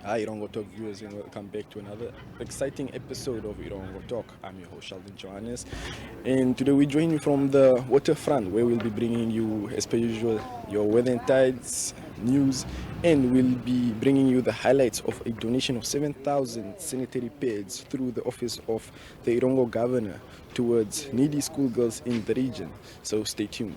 Hi, Erongo Talk viewers, and welcome back to another exciting episode of Erongo Talk. I'm your host, Sheldon Johannes, and today we join you from the waterfront where we'll be bringing you, as per usual, your weather and tides news, and we'll be bringing you the highlights of a donation of 7,000 sanitary pads through the office of the Erongo governor towards needy schoolgirls in the region. So stay tuned.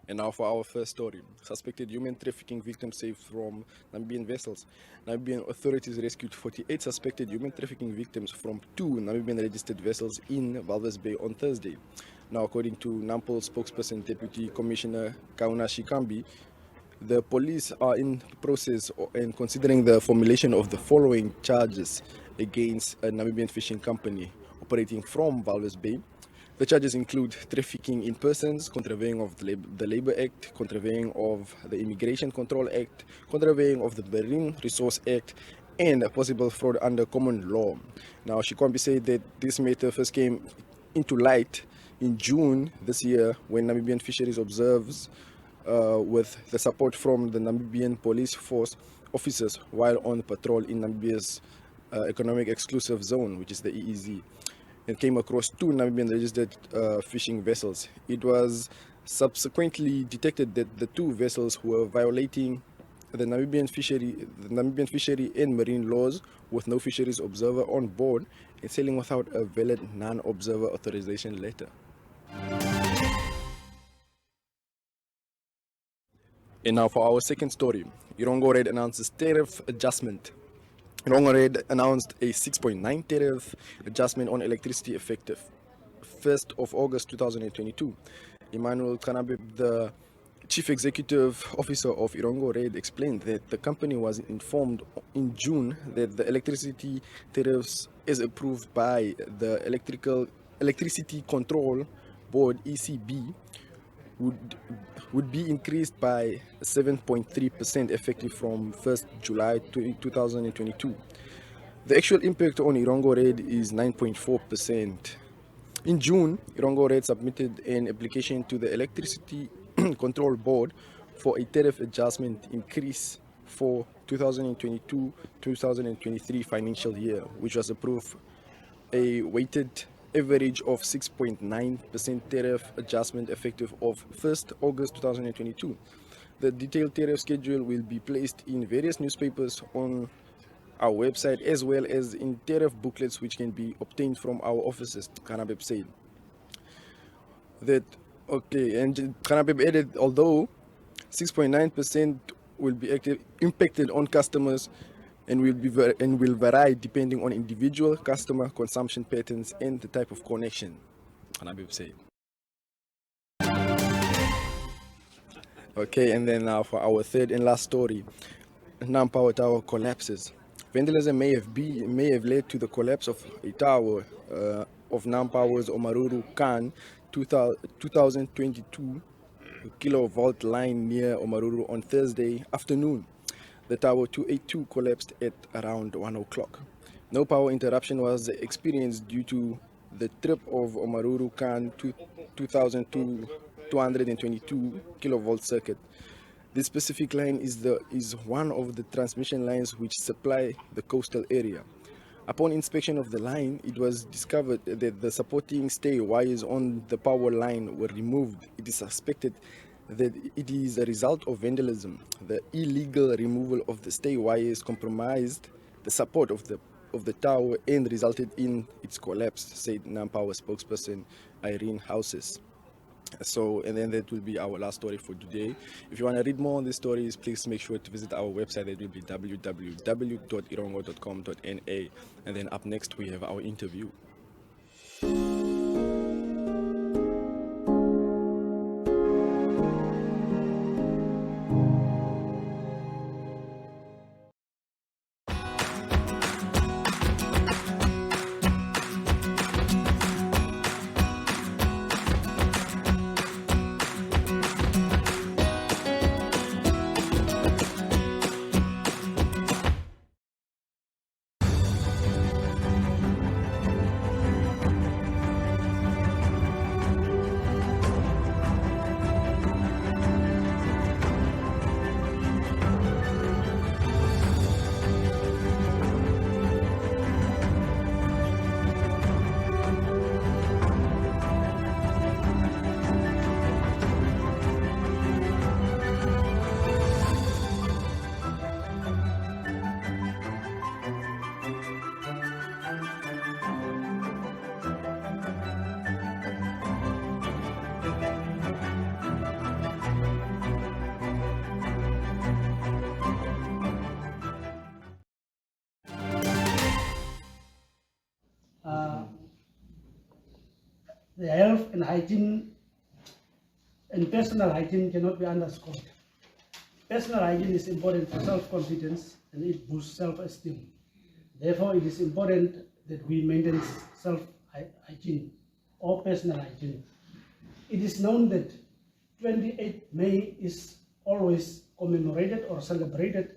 And now for our first story. Suspected human trafficking victims saved from Namibian vessels. Namibian authorities rescued 48 suspected human trafficking victims from two Namibian registered vessels in Walvis Bay on Thursday. Now, according to NAMPOL spokesperson Deputy Commissioner Kauna Shikambi, the police are in the process and considering the formulation of the following charges against a Namibian fishing company operating from Walvis Bay. The charges include trafficking in persons, contravening of the Labor Act, contravening of the Immigration Control Act, contravening of the Marine Resource Act, and a possible fraud under common law. Now, Shikwambi said that this matter first came into light in June this year when Namibian Fisheries observes with the support from the Namibian Police Force officers while on patrol in Namibia's Economic Exclusive Zone, which is the EEZ, and came across two Namibian registered fishing vessels. It was subsequently detected that the two vessels were violating the Namibian fishery and marine laws with no fisheries observer on board and sailing without a valid non-observer authorization letter. And now for our second story, Erongo Red announces tariff adjustment. Erongo Red announced a 6.9 tariff adjustment on electricity effective 1st of August 2022. Emmanuel Kanabib, the Chief Executive Officer of Erongo Red, explained that the company was informed in June that the electricity tariffs, as approved by the Electricity Control Board (ECB), would be increased by 7.3% effective from 1st July 2022. The actual impact on Erongo Red is 9.4%. In June, Erongo Red submitted an application to the Electricity Control Board for a tariff adjustment increase for 2022-2023 financial year, which was approved a weighted average of 6.9% tariff adjustment effective of 1st August 2022. The detailed tariff schedule will be placed in various newspapers on our website as well as in tariff booklets which can be obtained from our offices, Kanabeb said. And Kanabeb added, although 6.9% will be impacted on customers and will vary depending on individual customer consumption patterns and the type of connection, Kanabib said. Okay, and then now for our third and last story, Nam Power Tower collapses. Vandalism may have led to the collapse of a tower of Nam Power's Omaruru Khan 2022 kilovolt line near Omaruru on Thursday afternoon. The tower 282 collapsed at around 1 o'clock. No power interruption was experienced due to the trip of Omaruru Khan 2002 222 kilovolt circuit. This specific line is one of the transmission lines which supply the coastal area. Upon inspection of the line, it was discovered that the supporting stay wires on the power line were removed. It is suspected that it is a result of vandalism. The illegal removal of the stay wires compromised the support of the tower and resulted in its collapse, said NamPower spokesperson Irene Houses. So, and then that will be our last story for today. If you want to read more on these stories, please make sure to visit our website. That will be www.erongo.com.na. And then up next, we have our interview. The health and hygiene and personal hygiene cannot be underscored. Personal hygiene is important for self-confidence and it boosts self-esteem. Therefore, it is important that we maintain self-hygiene or personal hygiene. It is known that 28 May is always commemorated or celebrated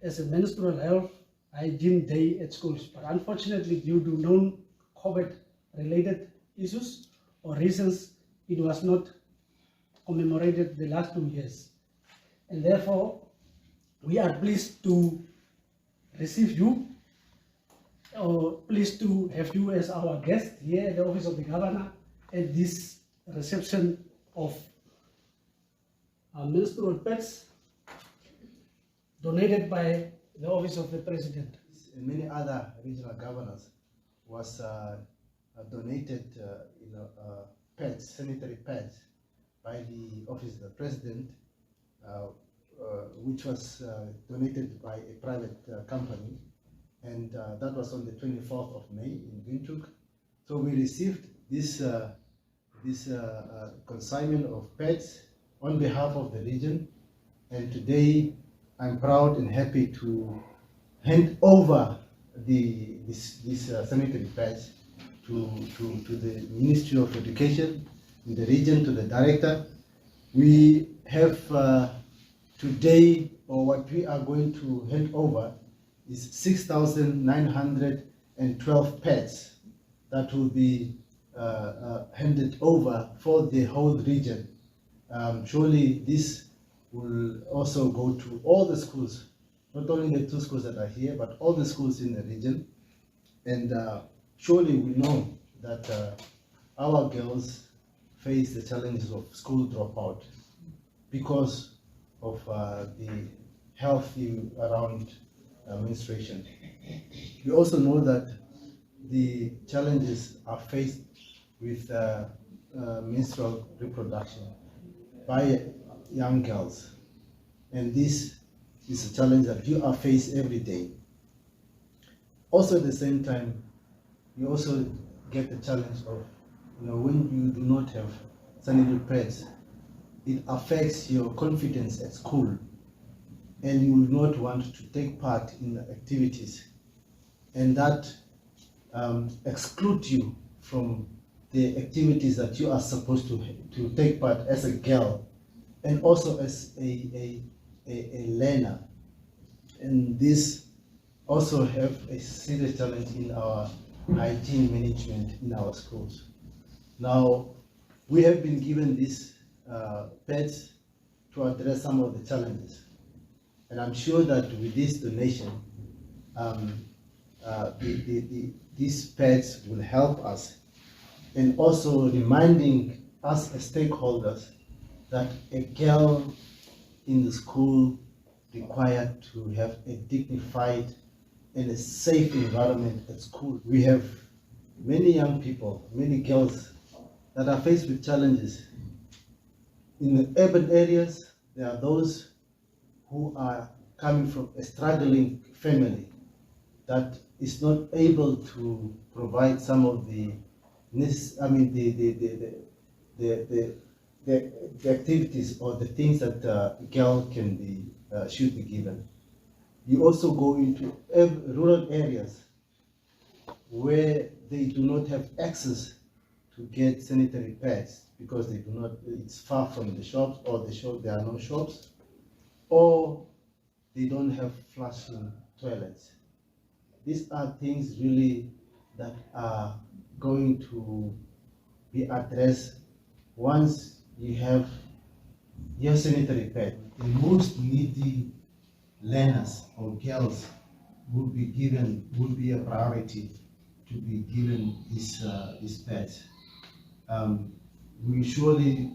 as a menstrual health hygiene day at schools. But unfortunately, due to known COVID-related issues or reasons, it was not commemorated the last 2 years. And therefore, we are pleased to receive you, or pleased to have you as our guest here at the Office of the Governor at this reception of menstrual pads donated by the Office of the President. And many other regional governors was donated pads, sanitary pads, by the Office of the President, which was donated by a private company, and that was on the 24th of May in Windhoek. So we received this consignment of pads on behalf of the region, and today I'm proud and happy to hand over these sanitary pads to the Ministry of Education in the region, to the director. We have today, or what we are going to hand over is 6,912 pads that will be handed over for the whole region. Surely this will also go to all the schools, not only the 2 schools that are here, but all the schools in the region. And surely we know that our girls face the challenges of school dropout because of the health around menstruation. We also know that the challenges are faced with menstrual reproduction by young girls, and this is a challenge that you are faced every day. Also at the same time, you also get the challenge of, when you do not have sanitary pads, it affects your confidence at school, and you will not want to take part in the activities, and that excludes you from the activities that you are supposed to take part as a girl, and also as a learner. And this also have a serious challenge in our hygiene management in our schools. Now, we have been given these pets to address some of the challenges. And I'm sure that with this donation, these pets will help us, and also reminding us as stakeholders that a girl in the school required to have a dignified and a safe environment at school. We have many young people, many girls that are faced with challenges. In the urban areas, there are those who are coming from a struggling family that is not able to provide some of the activities or the things that a girl can be should be given. You also go into rural areas where they do not have access to get sanitary pads because they do not. It's far from the shops, or there are no shops, or they don't have flushing toilets. These are things really that are going to be addressed once you have your sanitary pad. The most needy learners or girls would be a priority to be given these pads. We surely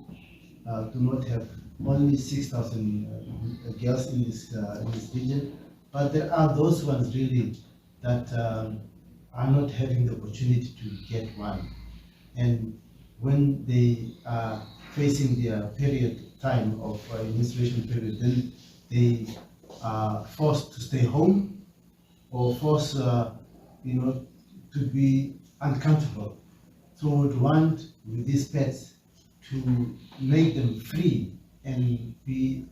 do not have only 6,000 girls in this region, but there are those ones really that are not having the opportunity to get one. And when they are facing their period time of menstruation period, then they are forced to stay home or forced, to be uncomfortable. So we would want with these pets to make them free and be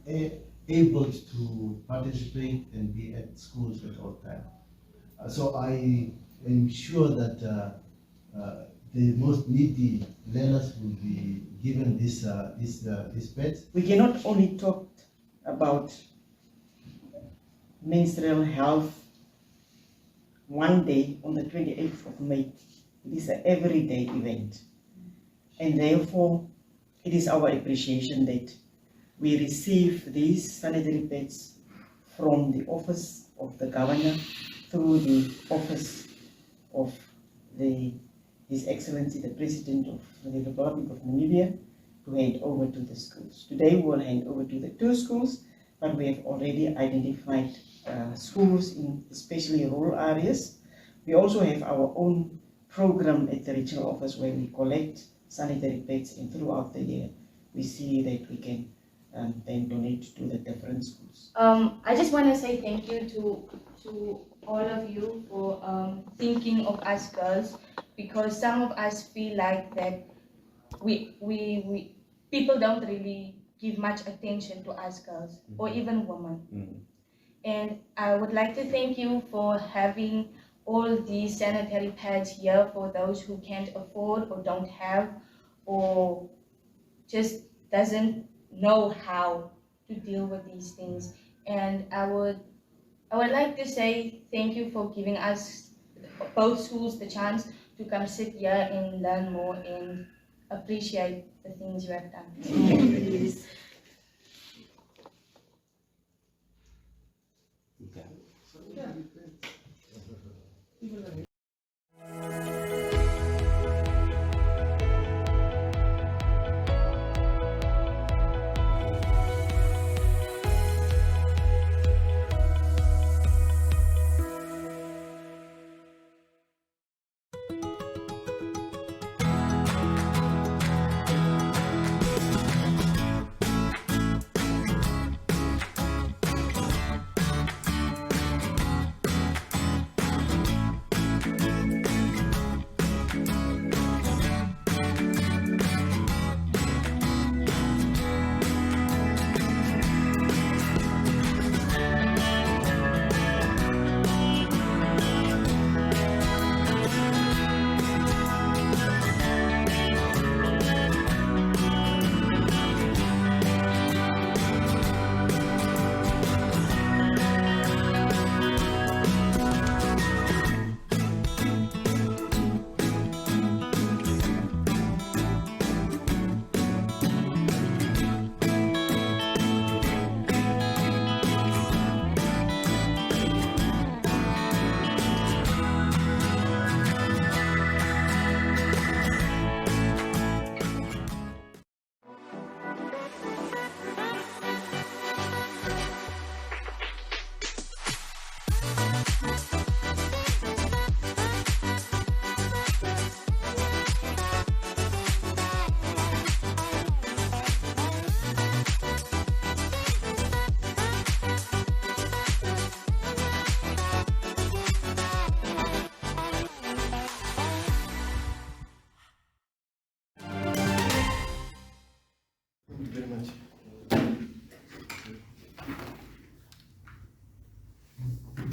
able to participate and be at schools at all times. So I am sure that the most needy learners will be given these pets. We cannot only talk about menstrual health one day on the 28th of May. It is an everyday event. And therefore, it is our appreciation that we receive these sanitary pads from the office of the governor through the office of His Excellency the President of the Republic of Namibia to hand over to the schools. Today we will hand over to the 2 schools, but we have already identified schools in especially rural areas. We also have our own program at the regional office where we collect sanitary pads, and throughout the year we see that we can then donate to the different schools. I just want to say thank you to all of you for thinking of us girls, because some of us feel like that we people don't really give much attention to us girls or even women. And I would like to thank you for having all these sanitary pads here for those who can't afford or don't have or just doesn't know how to deal with these things. And I would like to say thank you for giving us both schools the chance to come sit here and learn more and appreciate the things you have done. Please.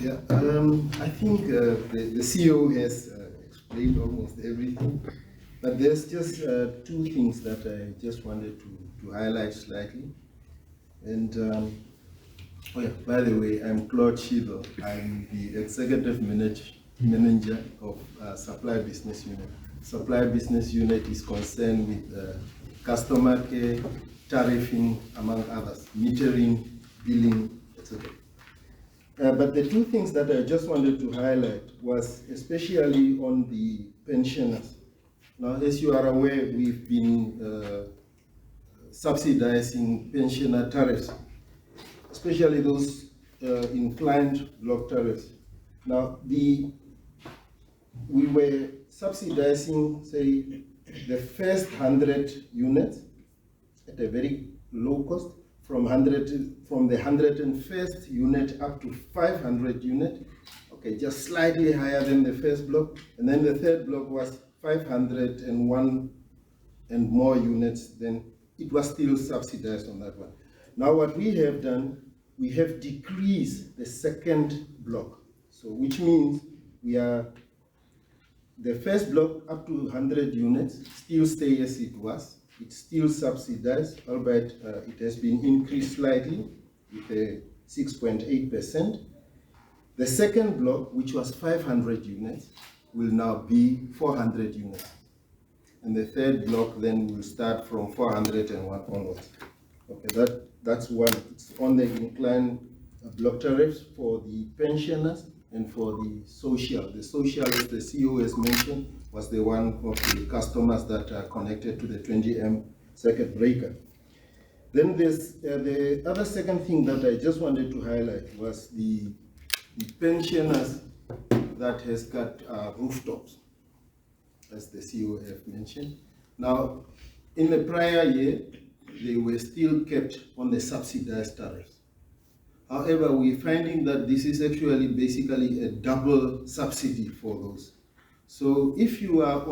Yeah, I think the CEO has explained almost everything, but there's just two things that I just wanted to highlight slightly. And oh yeah, by the way, I'm Claude Shido. I'm the executive manager of Supply Business Unit. Supply Business Unit is concerned with customer care, tariffing, among others, metering, billing, etc. But the two things that I just wanted to highlight was especially on the pensioners. Now, as you are aware, we've been subsidizing pensioner tariffs, especially those inclined block tariffs. Now, we were subsidizing, say, the first 100 units at a very low cost, from the 101st unit up to 500 unit, okay, just slightly higher than the first block, and then the third block was 501 and more units. Then it was still subsidized on that one. Now what we have done, we have decreased the second block, so which means we are the first block up to 100 units still stay as it was. It's still subsidized, albeit it has been increased slightly with a 6.8%. The second block, which was 500 units, will now be 400 units. And the third block then will start from 401 onwards. Okay, that's one. It's on the incline block tariffs for the pensioners and for the social. The social, as the CEO has mentioned, was the one of the customers that are connected to the 20M circuit breaker. Then there's the other second thing that I just wanted to highlight was the pensioners that has got rooftops, as the CEO have mentioned. Now, in the prior year, they were still kept on the subsidized tariffs. However, we're finding that this is actually basically a double subsidy for those. So if you have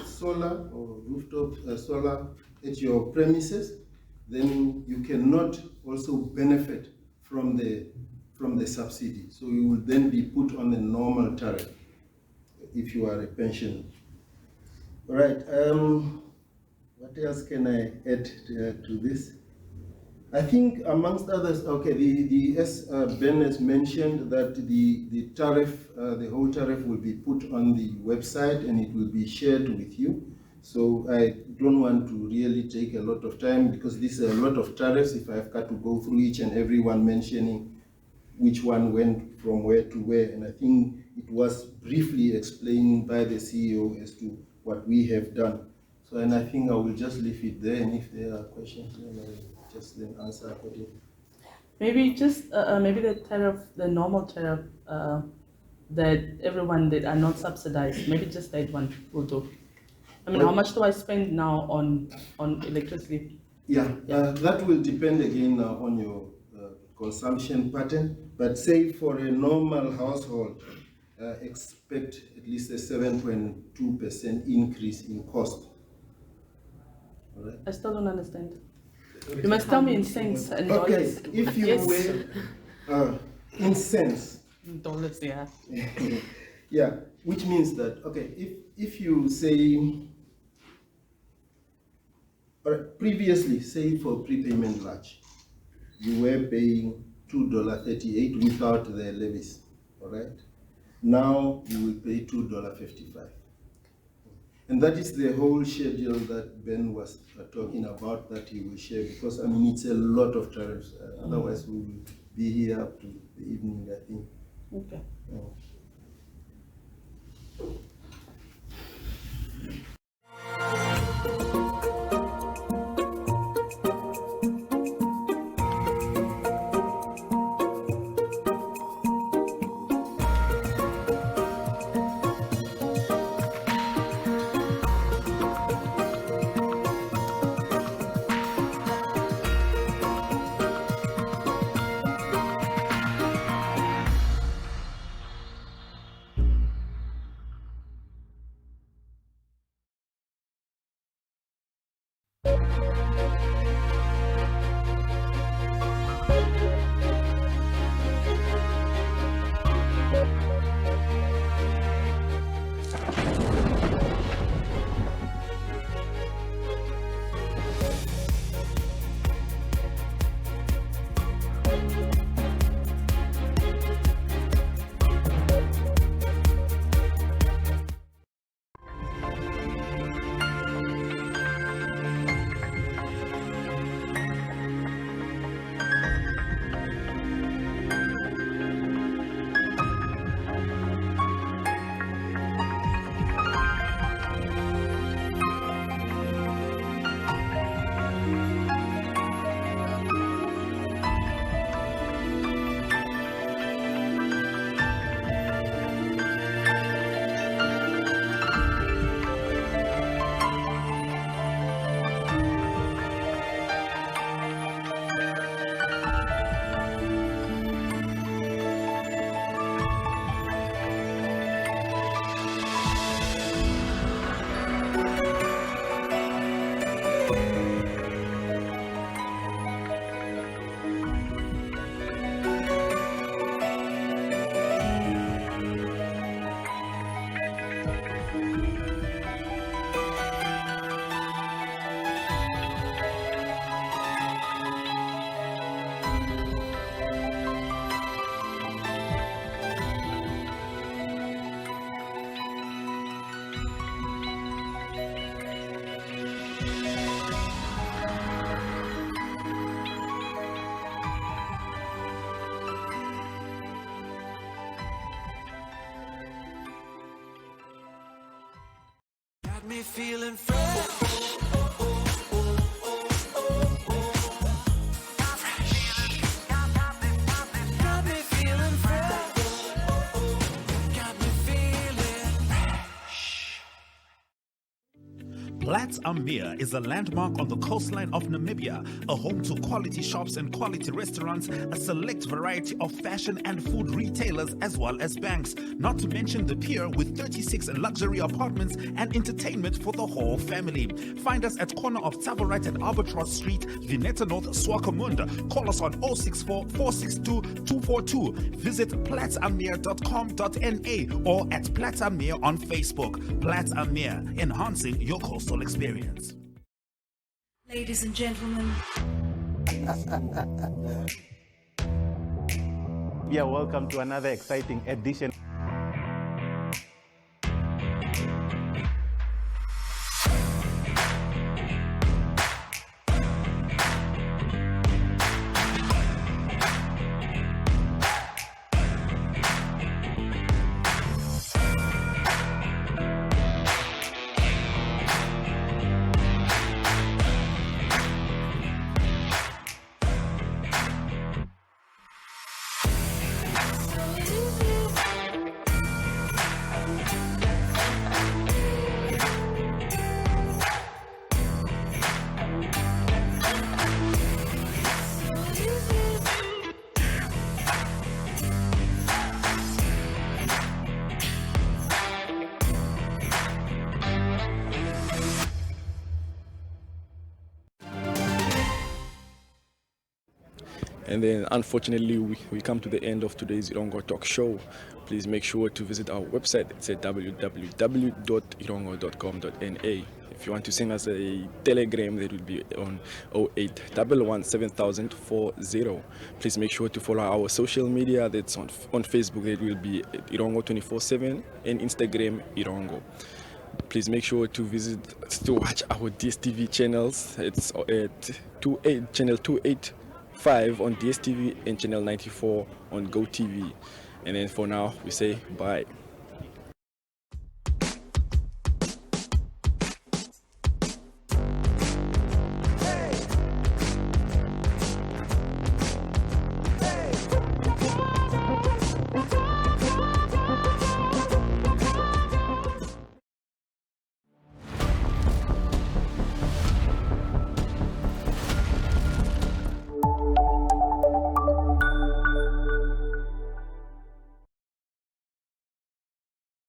solar or rooftop solar at your premises, then you cannot also benefit from the subsidy. So you will then be put on a normal tariff if you are a pensioner. All right. What else can I add to this? I think amongst others, okay, as Ben has mentioned, that the tariff, the whole tariff will be put on the website and it will be shared with you. So I don't want to really take a lot of time because these are a lot of tariffs if I've got to go through each and every one mentioning which one went from where to where. And I think it was briefly explained by the CEO as to what we have done. So, and I think I will just leave it there, and if there are questions, then I'll just then answer accordingly. Maybe just maybe the tariff, the normal tariff that everyone that are not subsidized, maybe just that one will do. I mean, how much do I spend now on electricity? Yeah, that will depend again on your consumption pattern. But say for a normal household, expect at least a 7.2% increase in cost. All right. I still don't understand. You must tell me in cents and dollars. Okay, if you were in cents. Dollars, yeah. Yeah, which means that, okay, if you say, previously, say for prepayment large, you were paying $2.38 without the levies, all right? Now you will pay $2.55. And that is the whole schedule that Ben was talking about that he will share, because I mean, it's a lot of tariffs. Otherwise, we will be here up to the evening, I think. Okay. Got me feeling fresh. Got me feeling fresh. Got me feeling fresh. Platts Amir is a landmark on the coastline of Namibia, a home to quality shops and quality restaurants, a select variety of fashion and food retailers, as well as banks, not to mention the pier with 36 luxury apartments and entertainment for the whole family. Find us at corner of Tabarat and Albatross Street, Vineta North, Swakopmund. Call us on 064 462 242. Visit platsamir.com.na or at Platts Amir on Facebook. Platts Amir, enhancing your coastal experience. Ladies and gentlemen. Yeah, welcome to another exciting edition. And then unfortunately we come to the end of today's Erongo Talk show. Please make sure to visit our website. It's at www.erongo.com.na. If you want to send us a telegram, that would be on 08117040. Please make sure to follow our social media. That's on Facebook, that will be Erongo 24/7, and Instagram Erongo. Please make sure to watch our DSTV channels. It's at channel 285 on DSTV and channel 94 on GoTV. And then for now, we say bye.